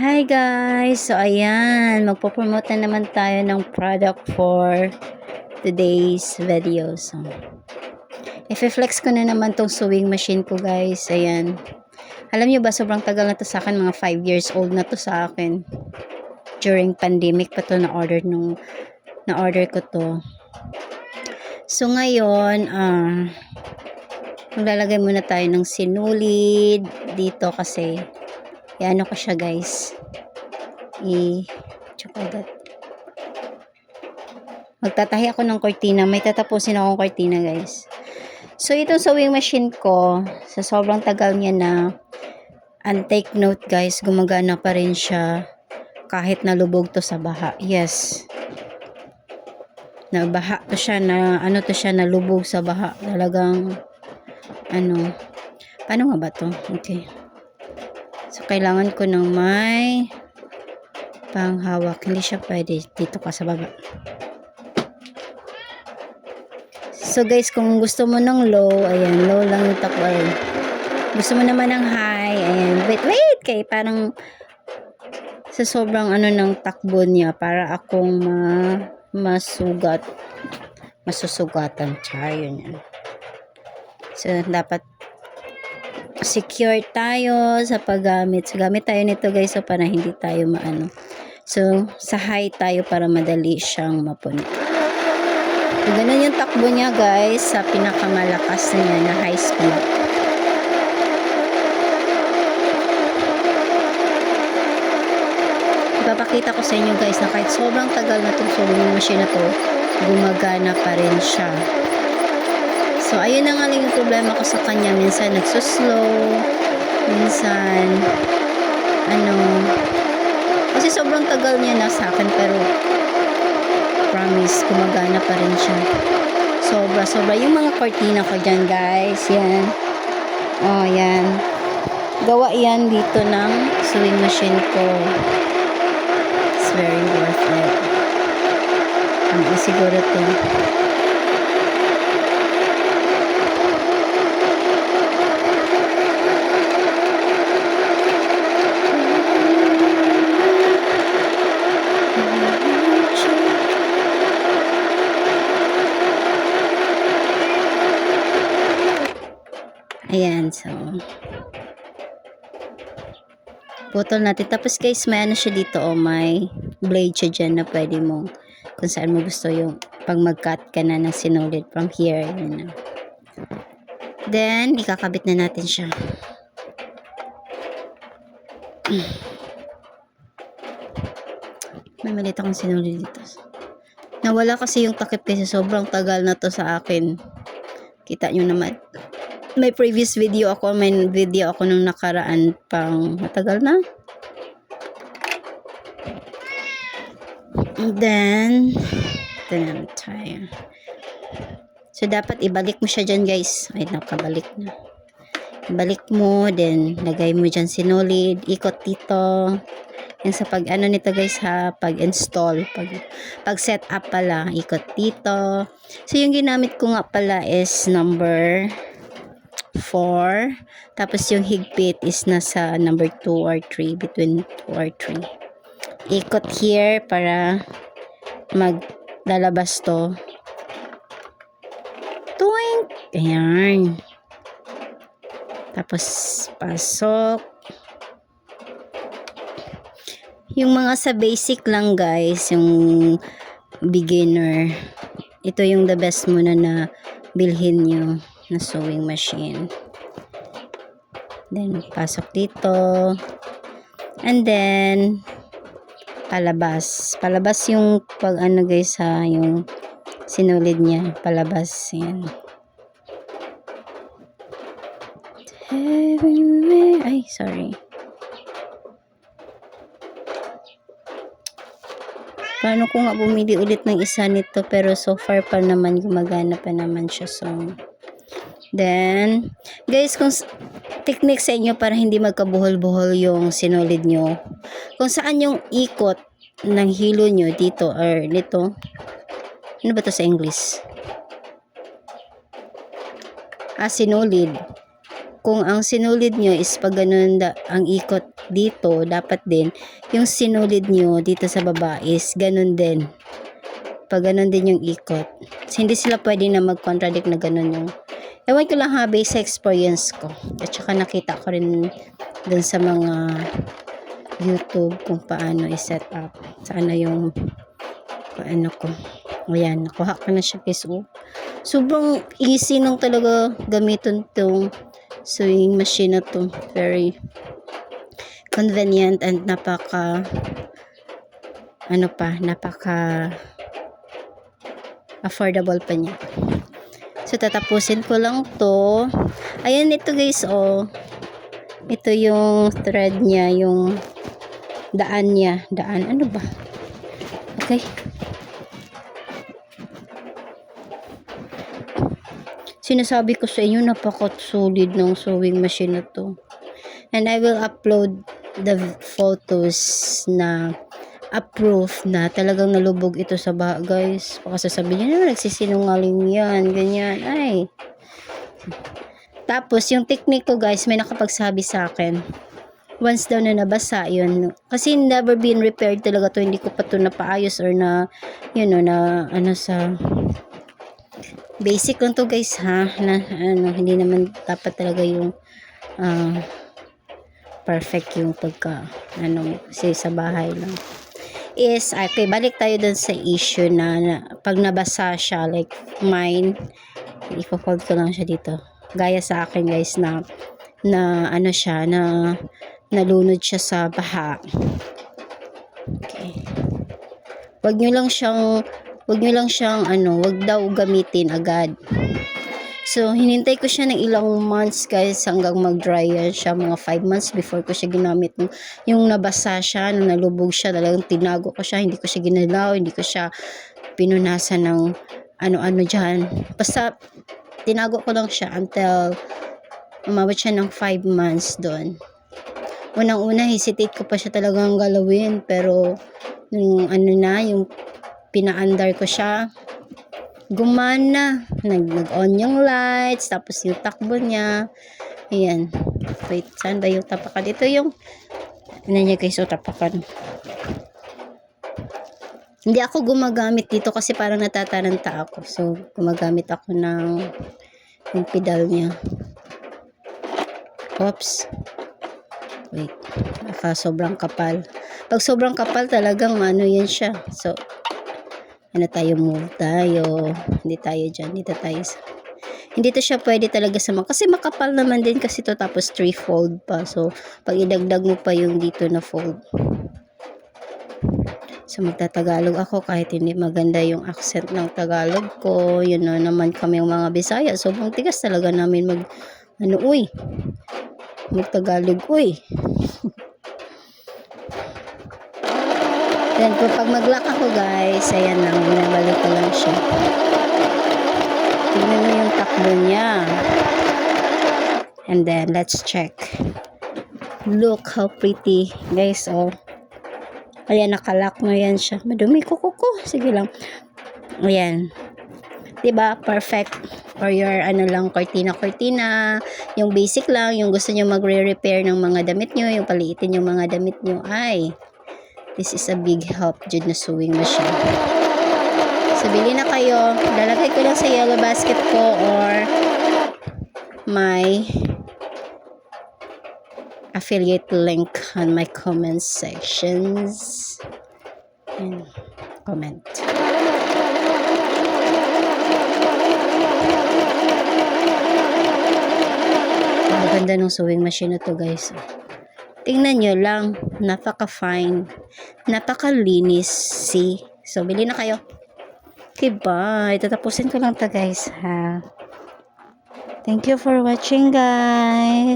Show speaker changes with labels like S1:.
S1: Hi guys! So ayan, magpo-promote na naman tayo ng product for today's video. So, i-flex ko na naman tong sewing machine ko guys. Ayan. Alam nyo ba, sobrang tagal na to sa akin. Mga 5 years old na to sa akin. During pandemic pa to na-order ko to. So ngayon, maglalagay muna tayo ng sinulid dito kasi ano ko siya guys. Magtatahi ako ng kortina. May tatapusin akong kortina guys. So itong sewing machine ko, sa sobrang tagal niya na, and take note guys, gumagana pa rin siya kahit nalubog to sa baha. Yes. Nabaha to siya, nalubog sa baha. Talagang paano nga ba to? Okay. So kailangan ko ng may panghawak. Hindi siya pwede dito ka sa baba. So guys, kung gusto mo ng low, ayan, low lang yung takbo. Gusto mo naman ng high, ayan, wait, kay parang sa sobrang ng takbo niya, para akong masusugatan. Yun yan. So, dapat secure tayo sa paggamit. So, gamit tayo nito guys, so para hindi tayo So, sa high tayo para madali siyang mapuno. So, ganun yung takbo niya guys, sa pinakamalakas niya na high speed. Ipapakita ko sa inyo guys na kahit sobrang tagal na itong sewing machine na to, gumagana pa rin siya. So, ayun na nga lang yung problema ko sa kanya. Minsan nagsuslow, minsan kasi sobrang tagal niya na sa akin, pero promise, gumagana pa rin siya. Sobra. Yung mga kortina ko dyan guys, yan. Oh, yan. Gawa yan dito ng sewing machine ko. It's very worth it. Siguro to. Ayan, so putol natin. Tapos guys, may siya dito, may blade siya dyan na pwede mo, kung saan mo gusto yung pag mag-cut ka na ng sinulid from here, yun na. Then, ikakabit na natin siya. May maliit akong sinulid dito. Nawala kasi yung takip kasi sobrang tagal na to sa akin. Kita nyo naman. May previous video ako, nung nakaraan, pang matagal na. And then tayo. So, dapat ibalik mo siya dyan guys. Ay, nakabalik na. Ibalik mo, then lagay mo dyan sinulid, ikot dito. Yan sa nito guys ha, pag-install, pag set up pala, ikot dito. So, yung ginamit ko nga pala is number 4. Tapos yung higpit is nasa number 2 or 3, between 2 or 3. Ikot here para maglalabas to. Tuwing! Ayan. Tapos pasok. Yung mga sa basic lang guys, yung beginner, ito yung the best muna na bilhin nyo na sewing machine. Then pasok dito, and then palabas yung pag guys ha, yung sinulid niya, palabas yan. Ay, sorry. Paano ko nga bumili ulit ng isa nito, pero so far pa naman gumagana pa naman siya. So, then, guys, kung technique sa inyo para hindi magkabuhol-buhol yung sinulid nyo, kung saan yung ikot ng hilo nyo dito or nito, ano ba to sa English? Sinulid. kung ang sinulid nyo is pag ganun ang ikot dito, dapat din yung sinulid nyo dito sa baba is ganun din. Pag ganun din yung ikot. So, hindi sila pwede na mag-contradict na ganun yung. Ewan ko lang ha, base experience ko. At saka nakita ko rin dun sa mga YouTube kung paano i-set up. Sana yung paano ko. Ayan, nakuha ko na siya guys. Sobrang easy nung talaga gamitin tong sewing machine na to. Very convenient and napaka affordable pa niya. So tatapusin ko lang to. Ayan ito guys, ito yung thread niya, yung daan niya. Ano ba? Okay. Sinasabi ko sa inyo, napaka-solid ng sewing machine na to. And I will upload the photos na approve na talagang nalubog ito sa baha, guys. Baka sasabihin nyo, nagsisinungaling yan, ganyan. Ay. Tapos, yung technique ko, guys, may nakapagsabi sa akin. Once daw na nabasa, yun. Kasi never been repaired talaga to. Hindi ko pa to napaayos or na, sa basic lang to guys ha, na hindi naman dapat talaga yung perfect yung pagka kasi sa bahay lang is okay. Balik tayo dun sa issue na pag nabasa siya, like mine, ipo-fold ko lang siya dito gaya sa akin guys na siya na nalunod siya sa baha. Okay, wag nyo lang siyang wag daw gamitin agad. So, hinintay ko siya ng ilang months guys hanggang mag-dry yan siya. Mga 5 months before ko siya ginamit. Yung nabasa siya, nung nalubog siya, talagang tinago ko siya. Hindi ko siya ginalaw, hindi ko siya pinunasan ng ano-ano dyan. Basta, tinago ko lang siya until umabot siya ng 5 months doon. Unang-una, hesitate ko pa siya talagang galawin. Pero, yung yung pina-under ko siya, gumana, nag-on yung lights, tapos yung takbo niya, ayan, wait, saan ba yung tapakan? Ito yung niya guys, tapakan. Hindi ako gumagamit dito kasi parang natataranta ako, so gumagamit ako ng yung pedal niya. Oops, wait, baka sobrang kapal. Pag sobrang kapal talagang yan siya, so move tayo. Hindi tayo dyan. Hindi to siya pwede talaga kasi makapal naman din kasi to, tapos 3 fold pa. So, pag idagdag mo pa yung dito na fold. So, magtatagalog ako kahit hindi maganda yung accent ng Tagalog ko. Yun naman kami yung mga Bisaya. Sobrang tigas talaga namin magtagalog, Then, pag mag-lock ako guys, ayan lang, binabalik ko lang siya. Tignan mo yung takbo niya. And then, let's check. Look how pretty, guys, Ayan, nakalock na yan siya. Madumi ko. Sige lang. Ayan. Diba? Perfect. For your, cortina. Yung basic lang, yung gusto nyo magre-repair ng mga damit nyo, yung paliitin yung mga damit nyo, this is a big help dyan na sewing machine. So, bili na kayo. Lalagay ko lang sa yellow basket ko or my affiliate link on my comment sections. And comment. Ang ganda ng sewing machine na to guys. Tingnan nyo lang, napaka-fine, napaka-linis, see? So, bili na kayo. Okay, bye. Tatapusin ko lang to guys, ha? Thank you for watching, guys.